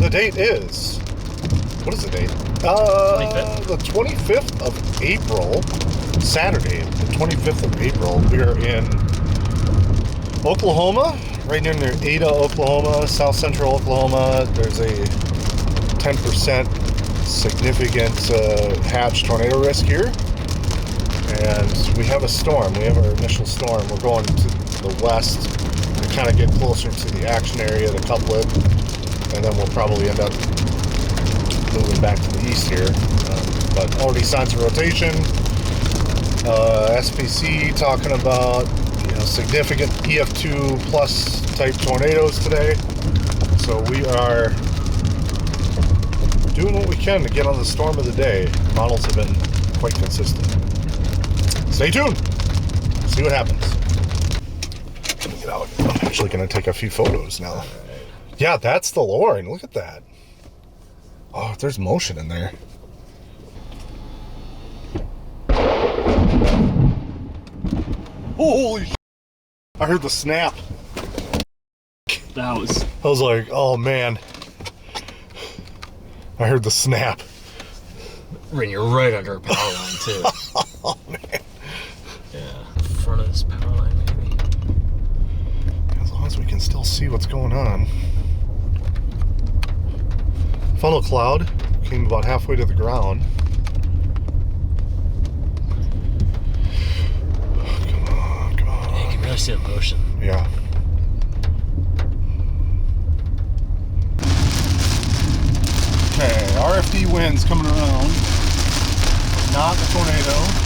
The date is... What is the date? 25th? The 25th of April. Saturday, the 25th of April. We are in Oklahoma, right near Ada, Oklahoma, south central Oklahoma. There's a 10% significant hatch tornado risk here. And we have a storm. We have our initial storm. We're going to the west to kind of get closer to the action area, the couplet, and then we'll probably end up moving back to the east here. But already signs of rotation. SPC talking about significant EF2 plus type tornadoes today. So we are doing what we can to get on the storm of the day. Models have been quite consistent. Stay tuned. See what happens. Let me get out. I'm actually going to take a few photos now. Right. Yeah, that's the Loring. Look at that. Oh, there's motion in there. Holy shit. I heard the snap. I was like, oh man. I heard the snap. Rin, you're right under a power line too. Oh man. Yeah. In front of this power line maybe. As long as we can still see what's going on. Funnel cloud came about halfway to the ground. Come on. Yeah, you can really see the motion. Yeah. Okay, RFD winds coming around. Not a tornado.